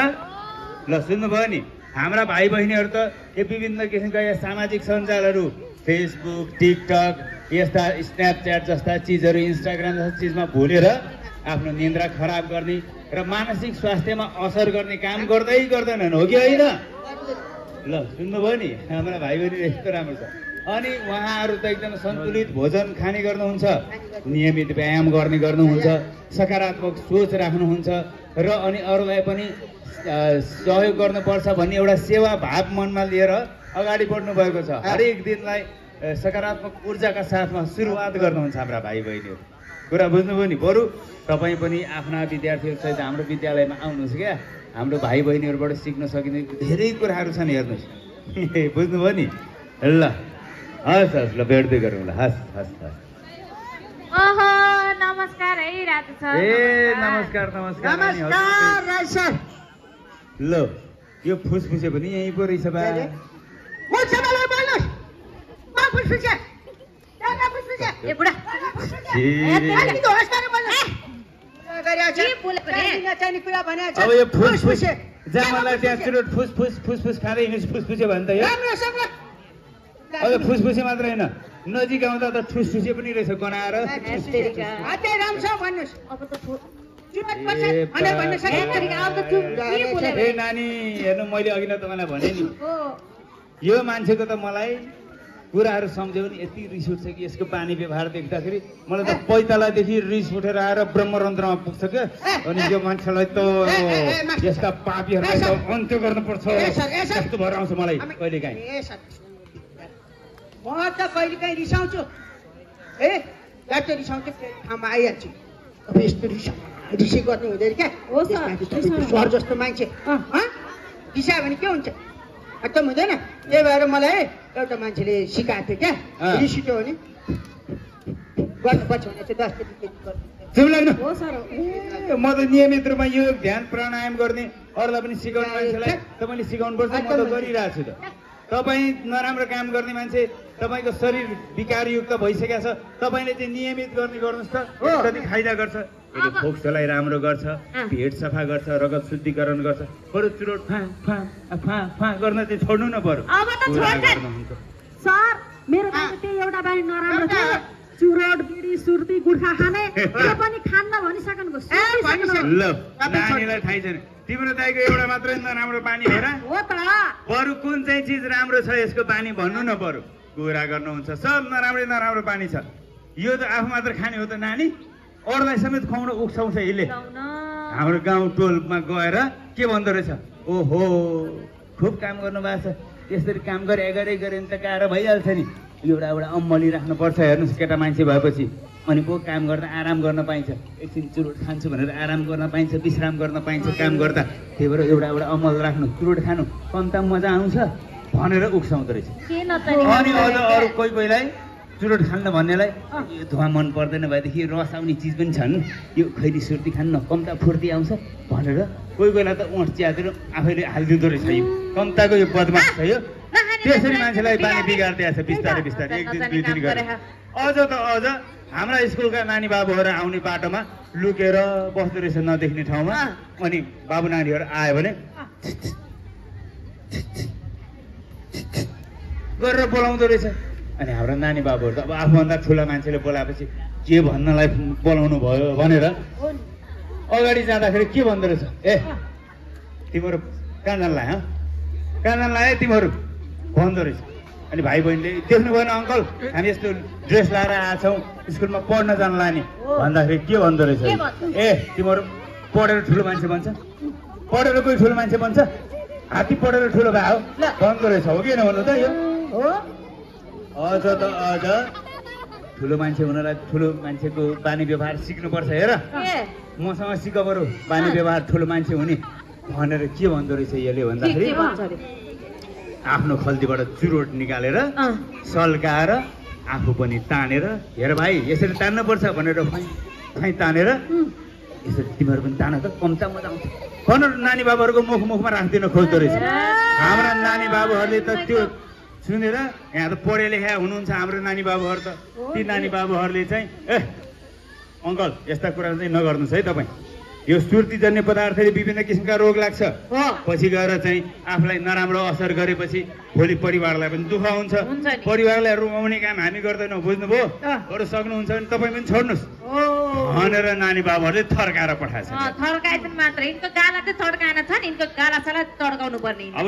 ल सुन्नुभयो नि हाम्रा भाइ बहिनीहरू त यो विभिन्न किसिमका यहाँ सामाजिक सञ्जालहरू फेसबुक टिकटक यस्ता स्न्यापच्याट जस्ता चिजहरू इन्स्टाग्राम जस्ता चिजमा भुलेर आफ्नो निन्द्रा खराब गर्ने र मानसिक स्वास्थ्यमा असर गर्ने काम गर्दैनन् हो कि होइन ल सुन्नुभयो नि हाम्रा भाइ बहिनी यस्तो राम्रो छ अनि उहाँहरू त एकदम सन्तुलित भोजन खाने गर्नुहुन्छ नियमित व्यायाम गर्ने गर्नुहुन्छ सकारात्मक सोच राख्नुहुन्छ र अनि अरूलाई पनि सहयोग गर्नुपर्छ भन्ने एउटा सेवा भाव मनमा लिएर अगाडि बढ्नु भएको छ हरेक दिनलाई सकारात्मक ऊर्जाका साथमा सुरुवात गर्नुहुन्छ हाम्रा भाइ बहिनीहरू कुरा बुझ्नुभयो नि बरु तपाईँ पनि आफ्ना विद्यार्थीहरूसहित हाम्रो विद्यालयमा आउनुहोस् क्या हाम्रो भाइ बहिनीहरूबाट सिक्न सकिने धेरै कुराहरू छन् हेर्नुहोस् बुझ्नुभयो नि ल हस् ल भेट्दै गरौँ ल हस् नमस्कार है राजु सर ए नमस्कार ल यो फुसफुसे पनि यहीँ पो रहेछ बा अब यो फुसफुसे जामालाई त्यहाँ चुरोट फुसफुस खाँदै हिँड्नु फुसफुसे भने त यो अब फुसफुसे मात्र होइन नजिक आउँदा त ठुसठुसे पनि रहेछ गनाएर ए नानी हेर्नु मैले अघि नै तपाईँलाई भने नि यो मान्छेको त मलाई कुराहरू सम्झ्यो भने यति रिस उठ्छ कि यसको बानी व्यवहार देख्दाखेरि मलाई त पैतालादेखि रिस उठेर आएर ब्रह्मरन्ध्रमा पुग्छ क्या अनि यो मान्छेलाई त यस्ता पापीहरूलाई त अन्त्य गर्नुपर्छ यस्तो भएर आउँछ मलाई कहिलेकाहीँ म त कहिलेकाहीँ रिसाउँछु ए गाडी रिसाउँछु ठाउँमा आइहाल्छु अब यस्तो रिसी गर्नु हुँदैन क्या स्वर जस्तो मान्छे रिसायो भने के हुन्छ एकदम हुँदैन त्यही भएर मलाई एउटा मान्छेले सिकाएको थियो क्या रिस उठ्यो भने गर्नुपर्छ भने चाहिँ 10 देखि केही गर्नु चुप लाग्नु हो सर म त नियमित रूपमा यो ध्यान प्राणायाम गर्ने अरूलाई पनि सिकाउने मान्छेलाई तपाईँले सिकाउनु पर्छ म त गरिरहेको छु त तपाईँ नराम्रो काम गर्ने मान्छे तपाईँको शरीर विकारयुक्त भइसकेको छ तपाईँले चाहिँ नियमित गर्ने गर्नुहोस् त कति फाइदा गर्छ यसले फोक्सोलाई राम्रो गर्छ पेट सफा गर्छ रगत शुद्धिकरण गर्छ बरु चुरोट फा गर्न चाहिँ छोड्नु न बरु अब त छोड्छ सर मेरो बानी त्यही एउटा बानी नराम्रो छ चुरोट बिडी सुर्ती गुर्खा खाने त्यो पनि खान्न भनिसक्नु ल नानीलाई थाहै छैन तिम्रो दाइको एउटा मात्रै नराम्रो बानी हो र हो त बरु कुन चाहिँ चिज राम्रो छ यसको बानी भन्नु न बरु कुरा गर्नुहुन्छ सब नराम्रो बानी छ यो त आफू मात्र खाने हो त नानी अरूलाई समेत खुवाउन उक्साउँछ यसले हाम्रो गाउँ टोलमा गएर के भन्दो रहेछ ओहो खुब काम गर्नु भएको छ यसरी काम गरे भने त गाह्रो भइहाल्छ नि एउटा अम्मली राख्नुपर्छ हेर्नुहोस् केटा मान्छे भएपछि अनि पो काम गर्दा आराम गर्न पाइन्छ एकछिन चुरोट खान्छु भनेर आराम गर्न पाइन्छ विश्राम गर्न पाइन्छ काम गर्दा त्यही भएर एउटा अमल राख्नु चुरोट खानु कम्ता मजा आउँछ भनेर उक्साउँदो रहेछ अनि अझ अरू कोही कोहीलाई चुरोट खान्न भन्नेलाई यो धुवा मन पर्दैन भएदेखि रस आउने चिज पनि छन् यो खैरी सुर्ती खान्न कम्ता फुर्ती आउँछ भनेर कोही बेला त ओठ च्यातेर आफैले हालिदिँदो रहेछ यो कम्ताको यो बदमास छ यो त्यसरी मान्छेलाई बानी बिगार्दै छ बिस्तारै एक दिन 2 दिन गरेर अझ हाम्रा स्कुलका नानी बाबुहरू आउने बाटोमा लुकेर बस्दो रहेछ नदेख्ने ठाउँमा अनि बाबु नानीहरू आयो भने गरेर बोलाउँदो रहेछ अनि हाम्रो नानी बाबुहरू त अब आफूभन्दा ठुला मान्छेले बोलाएपछि के भन्नलाई बोलाउनु भयो भनेर अगाडि जाँदाखेरि के भन्दो रहेछ ए तिम्रो कहाँ जानलाई तिमीहरू भन्दो रहेछ अनि भाइ बहिनीले देख्नु भएन अङ्कल हामी यस्तो ड्रेस लाएर आएछौँ स्कुलमा पढ्न जान लाने भन्दाखेरि के भन्दो रहेछ ए तिमीहरू पढेर ठुलो मान्छे बन्छ पढेर कोही ठुलो मान्छे बन्छ हात्ती पढेर ठुलो भए हो भन्दो रहेछ हो कि भन्नु त यो अझ ठुलो मान्छे हुनलाई ठुलो मान्छेको बानी व्यवहार सिक्नुपर्छ हेर मसँग सिक बरु बानी व्यवहार ठुलो मान्छे हुने भनेर के भन्दो रहेछ यसले भन्दाखेरि आफ्नो खल्तीबाट चुरोट निकालेर सल्काएर आफू पनि तानेर हेर भाइ यसरी तान्नुपर्छ भनेर फाइ तानेर यसरी तिमीहरू पनि तान त कम्ता मजा आउँछ भनेर नानी बाबुहरूको मुखमा राखिदिन खोज्दो रहेछ हाम्रा नानी बाबुहरूले त त्यो सुनेर यहाँ त पढे लेखा हुनुहुन्छ हाम्रो नानी बाबुहरू त ती नानी बाबुहरूले चाहिँ ए अङ्कल यस्ता कुरा चाहिँ नगर्नुहोस् है तपाईँ यो सुर्तीजन्य पदार्थले विभिन्न किसिमका रोग लाग्छ पछि गएर चाहिँ आफूलाई नराम्रो असर गरेपछि भोलि परिवारलाई पनि दुःख हुन्छ परिवारलाई रुवाउने काम हामी गर्दैनौँ बुझ्नुभयो अरू सक्नुहुन्छ भने तपाईँ पनि छोड्नुहोस् भनेर नानी बाबुहरूले थर्काएर पठाएछ थर्काए पनि मात्र यिनको गाला चाहिँ थर्काएन छ नि यिनको गाला साला चड्काउनु पर्ने अब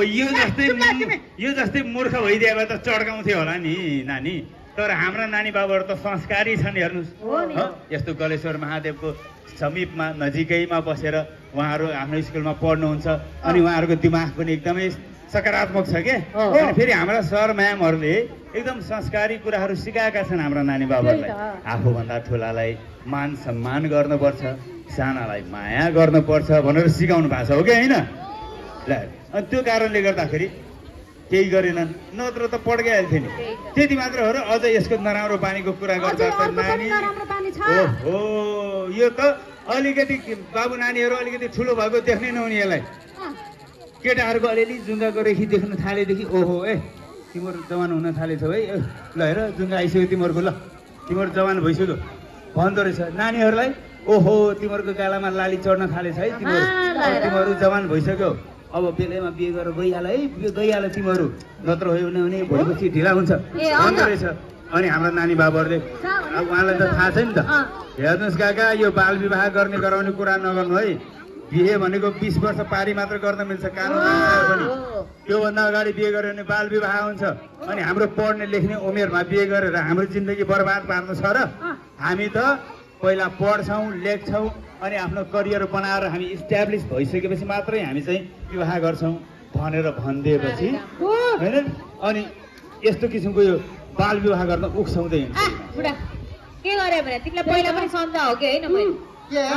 यो जस्तै मूर्ख भइदिए भए त चड्काउँथ्यो होला नि नानी तर हाम्रा नानी बाबुहरू त संस्कारी छन् हेर्नुहोस् यस्तो गलेश्वर महादेवको समीपमा नजिकैमा बसेर उहाँहरू हाम्रो स्कुलमा पढ्नुहुन्छ अनि उहाँहरूको दिमाग पनि एकदमै सकारात्मक छ के अनि फेरि हाम्रा सर म्यामहरूले एकदम संस्कारी कुराहरू सिकाएका छन् हाम्रा नानी बाबुहरूलाई आफूभन्दा ठुलालाई मान सम्मान गर्नुपर्छ सानालाई माया गर्नुपर्छ भनेर सिकाउनु भएको छ हो कि होइन ल अनि त्यो कारणले गर्दाखेरि केही गरेनन् नत्र त पड्काइहाल्थ्यो नि त्यति मात्र हो र अझ यसको नराम्रो बानीको कुरा गर्दा नानी ओहो यो त अलिकति बाबु नानीहरू अलिकति ठुलो भएको देख्ने नहुने यसलाई केटाहरूको अलिअलि जुङ्गाको रेखी देख्न थालेदेखि ओहो ए तिमीहरू जवान हुन थालेछौ है ल हेर जुङ्गा आइसक्यो तिमीहरूको ल तिमीहरू जवान भइसक्यो भन्दो रहेछ नानीहरूलाई ओहो तिमीहरूको गालामा लाली चढ्न थालेछ है तिमीहरू जवान भइसक्यो अब बेलैमा बिहे गरेर गइहाल तिमीहरू नत्र हो भने भोलिपछि ढिला हुन्छ भन्दो रहेछ अनि हाम्रो नानी बाबुहरूले उहाँलाई त थाहा छ नि त हेर्नुहोस् काका यो बाल विवाह गर्ने गराउने कुरा नगर्नु है बिहे भनेको 20 वर्ष पारी मात्र गर्न मिल्छ कानुन पनि त्योभन्दा अगाडि बिहे गर्यो भने बाल विवाह हुन्छ अनि हाम्रो पढ्ने लेख्ने उमेरमा बिहे गरेर हाम्रो जिन्दगी बर्बाद पार्नु छ र हामी त पहिला पढ्छौँ लेख्छौँ अनि आफ्नो करियर बनाएर हामी इस्ट्याब्लिस भइसकेपछि मात्रै हामी चाहिँ विवाह गर्छौँ भनेर भनिदिएपछि होइन अनि यस्तो किसिमको यो बाल विवाह गर्न उक्साउँदै बुढा के गरे भने तिमीलाई पहिला पनि सम्झाउ हो कि होइन मैले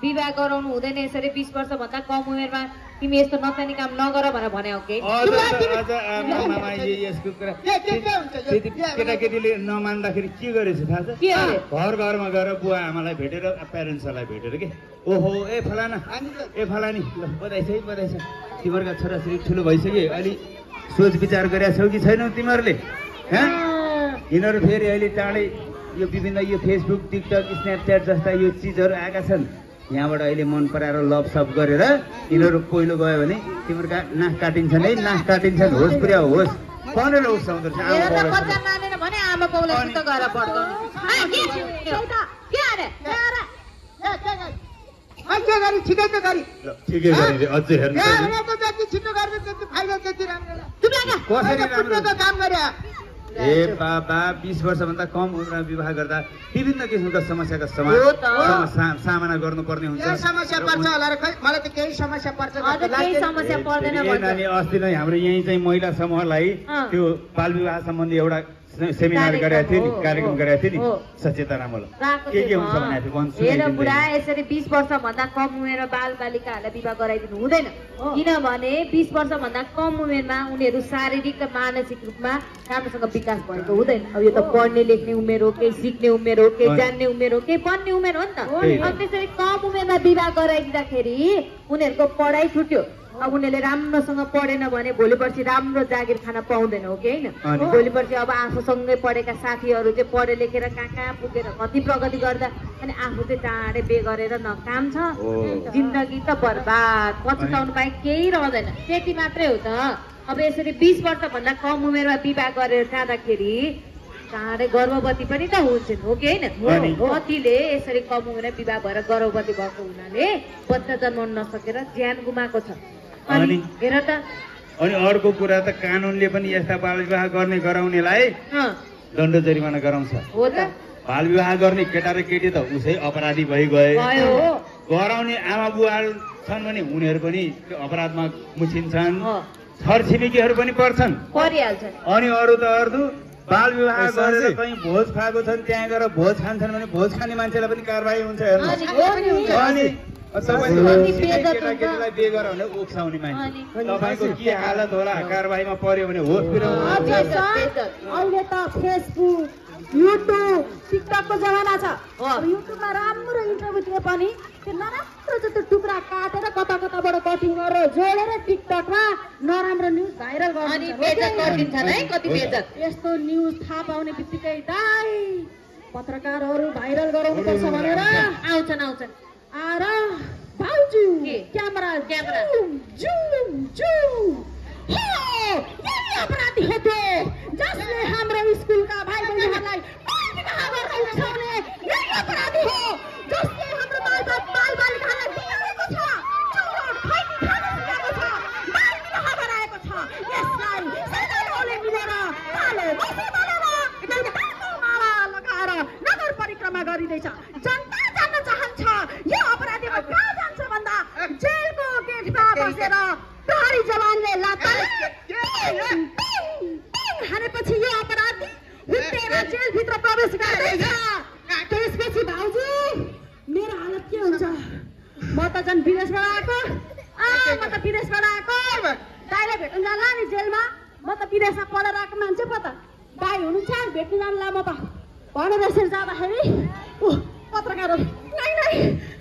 विवाह गराउनु हुँदैन यसरी 20 वर्ष भन्दा कम उमेरमा तिमी यस्तो नचाहिने काम नगर भनेर भने हो कि मामा यसको कुरा केटाकेटीले नमान्दाखेरि के गरेछ थाहा छ? घर घरमा गएर बुवा आमालाई भेटेर प्यारेन्ट्सहरूलाई भेटेर के ओहो ए फलाना ए फलानी ल बधाई छ तिमीहरूका छोराछोरी ठुलो भइसक्यो अलि सोच विचार गरेका छौ कि छैनौ तिमीहरूले? यिनीहरू फेरि अहिले चाँडै यो विभिन्न यो फेसबुक टिकटक स्न्यापच्याट जस्ता यो चिजहरू आएका छन्। यहाँबाट अहिले मन पराएर लभ सप गरेर यिनीहरू पहिलो गयो भने तिमीहरूका नाक काटिन्छन् है, नाक काटिन्छन्। होस् पुर्या होस् भनेर उठाउँदो रहेछ अझै हेर्नु ए बाबा 20 वर्षभन्दा कम उमेरमा विवाह गर्दा विभिन्न किसिमका समस्याका सामना गर्नुपर्ने हुन्छ। नानी अस्ति नै हाम्रो यहीँ चाहिँ महिला समूहलाई त्यो बाल विवाह सम्बन्धी एउटा सेमिनार गरेको थियो नि, कार्यक्रम गरेको थियो नि सचेतनामूलक। के हुन्छ भनेको थियो बुढा यसरी 20 वर्षभन्दा कम उमेर बाल बालिकाहरूलाई विवाह गराइदिनु हुँदैन, किनभने 20 वर्षभन्दा कम उमेरमा उनीहरू शारीरिक र मानसिक रूपमा राम्रोसँग विकास भएको हुँदैन। अब यो त पढ्ने लेख्ने उमेर हो, केही सिक्ने उमेर हो, केही जान्ने उमेर हो, केही बन्ने उमेर हो नि त। अब त्यसरी कम उमेरमा विवाह गराइदिँदाखेरि उनीहरूको पढाइ छुट्यो। अब उनीहरूले राम्रोसँग पढेन भने भोलि पर्सि राम्रो जागिर खान पाउँदैन हो कि होइन? भोलि पर्सि अब आफूसँगै पढेका साथीहरू चाहिँ पढे लेखेर कहाँ पुगेर कति प्रगति गर्दा अनि आफू चाहिँ चाँडै बे गरेर न काम छ, जिन्दगी त बर्बाद, पछुताउनु बाहेक केही रहँदैन। त्यति मात्रै हो त। अब यसरी 20 वर्षभन्दा कम उमेरमा विवाह गरेर जाँदाखेरि चाँडै गर्भवती पनि त हुन्छन् हो कि होइन? कतिले यसरी कम उमेरमा विवाह भएर गर्भवती भएको हुनाले बच्चा जन्माउन नसकेर ज्यान गुमाएको छ। अनि हेर त अनि अर्को कुरा त कानुनले पनि यस्ता बाल विवाह गर्ने गराउनेलाई दण्ड जरिमाना गराउँछ हो त। बाल विवाह गर्ने केटा र केटी त उसै अपराधी भइ गए। गराउने आमा बुवा छन् भने उनीहरू पनि अपराधमा मुछिन्छन्, छरछिमेकीहरू पनि पर्छन् परिहाल्छन्। अनि अरू त अरू बाल विवाह गरेर कहीँ भोज खाएको छन् त्यहाँ गएर भोज खान्छन् भने भोज खाने मान्छेलाई पनि कारबाही हुन्छ। अनि केटाकेटीलाई बे गर भने उक्साउने मान्छे तपाईँको के हालत होला? कारबाहीमा पर्यो भने होस् अहिले त फेसबुक युट्युब टिकटकको जमाना छ। युट्युबमा राम्रो इन्टरभ्यू दिए पनि त्यो नराम्रो चाहिँ त्यो टुक्रा काटेर कता कताबाट कटिङ गरेर जोडेर टिकटकमा नराम्रो न्युज भाइरल गर्छ। यस्तो न्युज थाहा पाउने बित्तिकै दाइ पत्रकारहरू भाइरल गराउनुपर्छ भनेर आउँछन्। आएर भाउजू क्यामेरा अपराधी हो जसले हाम्रो स्कुलका भाइ बहिनीहरूलाई विवाह गर्न उठाउने यही अपराधी हो, जसले हाम्रो बाल बालिकाहरूलाई बिगारेको छ, बाल विवाह गराएको छ। यसलाई सैनिकहरूले मिलेर माला लगाएर नगर परिक्रमा गरिँदैछ। जनता जान्न चाहन्छ यो अपराधीमा कहाँ जान्छ भन्दा जेलको गेटमा बसेर प्रहरी जवानले लात्ता हानेपछि यो अपराधी हुत्तेर जेलभित्र प्रवेश गर्दैछ। त्यसपछि भाउजू मेरो हालत के हुन्छ? म त झन् विदेशबाट आएको, दाइलाई भेट्नु जाला नि जेलमा। म त विदेशमा पढेर आएको मान्छे पो त, दाइ हुनुहुन्छ भेट्नु जान्ला। म त भनेर यसरी जाँदाखेरि पत्रकारहरू नै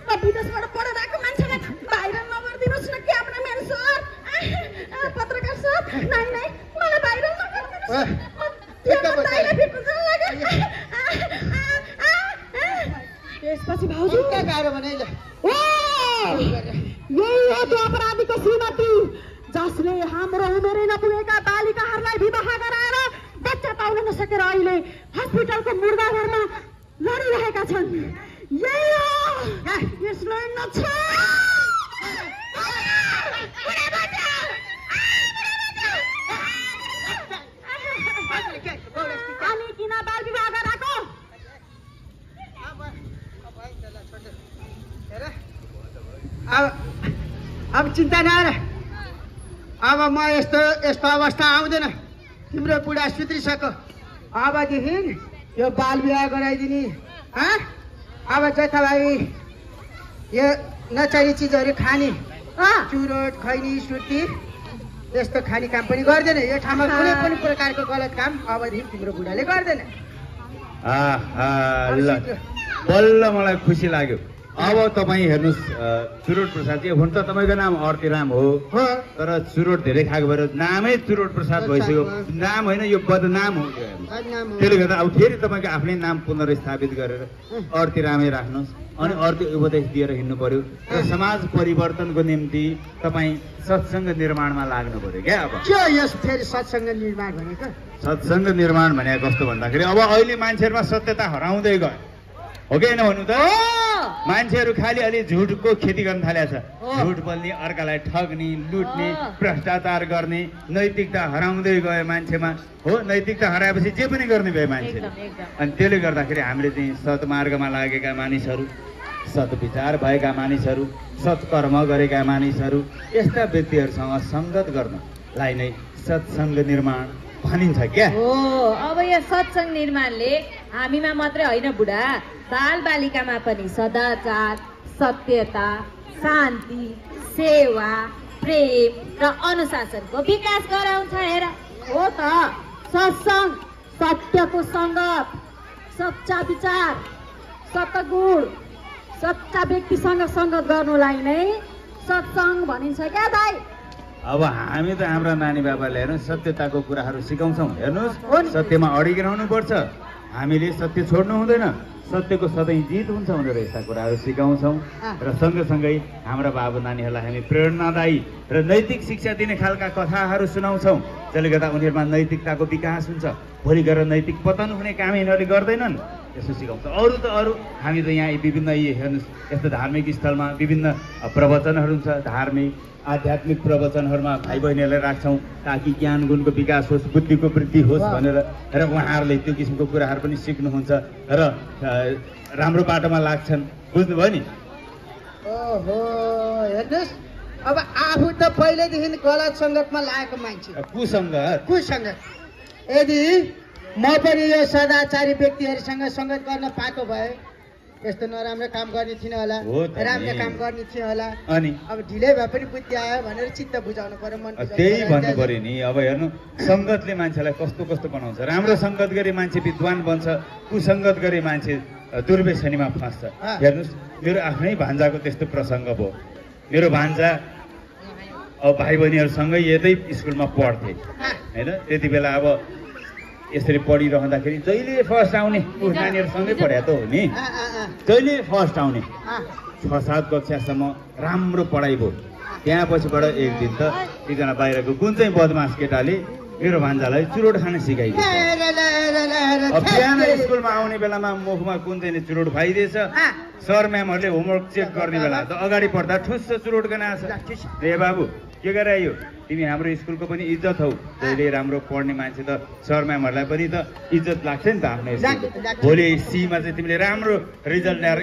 म विदेशबाट पढेर आएको मान्छेलाई भाइरल नगरिदिनुहोस् न क्यामेराम्यान सर, पत्रकार सर, नै मलाई भाइरल नगरिदिनुहोस्। त्यसपछि भाउजू के गाह्रो भने यही हो त्यो अपराधीको श्रीमती जसले हाम्रो उमेरै नपुगेका बालिकाहरूलाई विवाह गराएर बच्चा पाउन नसकेर अहिले हस्पिटलको मुर्दाघरमा लडिरहेका छन्। यही हो यसलाई अनि किन बाल विवाह गराएको? अब चिन्ता नगर, अब म यस्तो अवस्था आउँदैन। तिम्रो बुढा सुध्रिसक्यो, अबदेखि यो बाल विवाह गराइदिने। अब जथाभावी यो नचाहिने चिजहरू खाने चुरोट खैनी सुर्ती यस्तो खाने काम पनि गर्दैन। यो ठाउँमा कुनै पनि प्रकारको गलत काम अबदेखि तिम्रो बुढाले गर्दैन। ल बल्ल मलाई खुसी लाग्यो। अब तपाईँ हेर्नुहोस् चुरोट प्रसाद हुन त तपाईँको नाम अर्तिराम हो, तर चुरोट धेरै खाएको भएर नामै चुरोट प्रसाद भइसक्यो। नाम होइन, यो बदनाम हो। त्यसले गर्दा अब फेरि तपाईँको आफ्नै नाम पुनर्स्थापित गरेर अर्तिरामै राख्नुहोस् अनि अर्को उपदेश दिएर हिँड्नु पर्यो र समाज परिवर्तनको निम्ति तपाईँ सत्सङ्ग निर्माणमा लाग्नु पर्यो क्या। अब के यस फेरि सत्सङ्ग निर्माण भनेको? सत्सङ्ग निर्माण भनेको कस्तो भन्दाखेरि अब अहिले मान्छेहरूमा सत्यता हराउँदै गयो हो कि होइन भन्नु त? मान्छेहरू खालि अलि झुटको खेती गर्न थालेको छ। झुट बोल्ने, अर्कालाई ठग्ने, लुट्ने, भ्रष्टाचार गर्ने, नैतिकता हराउँदै गयो मान्छेमा हो। नैतिकता हराएपछि जे पनि गर्ने भयो मान्छे। अनि त्यसले गर्दाखेरि हामीले चाहिँ सत्मार्गमा लागेका मानिसहरू, सद्विचार भएका मानिसहरू, सत्कर्म गरेका मानिसहरू, यस्ता व्यक्तिहरूसँग सङ्गत गर्नलाई नै सत्सङ्ग निर्माण भनिन्छ क्या। हो, अब यो सत्सङ्ग निर्माणले हामीमा मात्रै होइन बुढा, बाल बालिकामा पनि सदाचार, सत्यता, शान्ति, सेवा, प्रेम र अनुशासनको विकास गराउँछ। हेर, हो त सत्सङ्ग सत्यको सङ्गत, सच्चा विचार, सत्गुण, सच्चा व्यक्तिसँग सङ्गत गर्नुलाई नै सत्सङ्ग भनिन्छ क्या दाइ। अब हामी त हाम्रा नानी बाबाले हेर्नु सत्यताको कुराहरू सिकाउँछौँ। हेर्नुहोस्, सत्यमा अडिरहनु पर्छ, हामीले सत्य छोड्नु हुँदैन, सत्यको सधैँ जित हुन्छ भनेर यस्ता कुराहरू सिकाउँछौँ। र सँगसँगै हाम्रा बाबु नानीहरूलाई हामी प्रेरणादायी र नैतिक शिक्षा दिने खालका कथाहरू सुनाउँछौँ, जसले गर्दा उनीहरूमा नैतिकताको विकास हुन्छ। भोलि गएर नैतिक पतन हुने काम यिनीहरूले गर्दैनन्, यसो सिकाउँछ। अरू त अरू हामी त यहाँ विभिन्न हेर्नुहोस् यस्तो धार्मिक स्थलमा विभिन्न प्रवचनहरू हुन्छ, धार्मिक आध्यात्मिक प्रवचनहरूमा भाइ बहिनीहरूलाई राख्छौँ ताकि ज्ञान गुणको विकास होस्, बुद्धिको वृद्धि होस् भनेर। र उहाँहरूले त्यो किसिमको कुराहरू पनि सिक्नुहुन्छ र राम्रो बाटोमा लाग्छन्। बुझ्नुभयो नि? ओहो, हेर्नुहोस्, अब आफू त पहिल्यैदेखि गलत सङ्गतमा लागेको मान्छे, कुसङ्गत। यदि म पनि यो सदाचारी व्यक्तिहरूसँग सङ्गत गर्न पाएको भए यस्तो नराम्रो काम गर्ने थिएन होला, राम्रो काम गर्ने थियो होला। अनि अब ढिलै भए पनि बुद्धि आयो भनेर चित्त बुझाउनु पर्यो, मन त्यही भन्नु पर्यो नि। अब हेर्नु, सङ्गतले मान्छेलाई कस्तो कस्तो बनाउँछ। राम्रो सङ्गत गरे मान्छे विद्वान बन्छ, कुसङ्गत गरे मान्छे दुर्व्यसनीमा फस्छ। हेर्नुहोस्, मेरो आफ्नै भान्जाको त्यस्तो प्रसङ्ग भयो। मेरो भान्जा अब भाइ बहिनीहरूसँगै यतै स्कुलमा पढ्थे होइन। त्यति बेला अब यसरी पढिरहँदाखेरि जहिले फर्स्ट आउने नानीहरूसँगै पढाए त हो नि, जहिले फर्स्ट आउने 6-7 कक्षासम्म राम्रो पढाइ भयो। त्यहाँ पछिबाट एक दिन त एकजना बाहिरको कुन चाहिँ बदमास केटाले मेरो भान्जालाई चुरोट खान सिकाइदियो। बिहान स्कुलमा आउने बेलामा मुखमा कुन चाहिँ चुरोट खाइदिएछ। सर म्यामहरूले होमवर्क चेक गर्ने बेला त अगाडि पढ्दा ठुस्स चुरोट गनाएछ। ए बाबु, के गरे आयो? तिमी हाम्रो स्कुलको पनि इज्जत हौ, जहिले राम्रो पढ्ने मान्छे त सर म्यामहरूलाई पनि त इज्जत लाग्छ नि त आफ्नो स्कुलको। भोलि सीमा चाहिँ तिमीले राम्रो रिजल्ट ल्याएर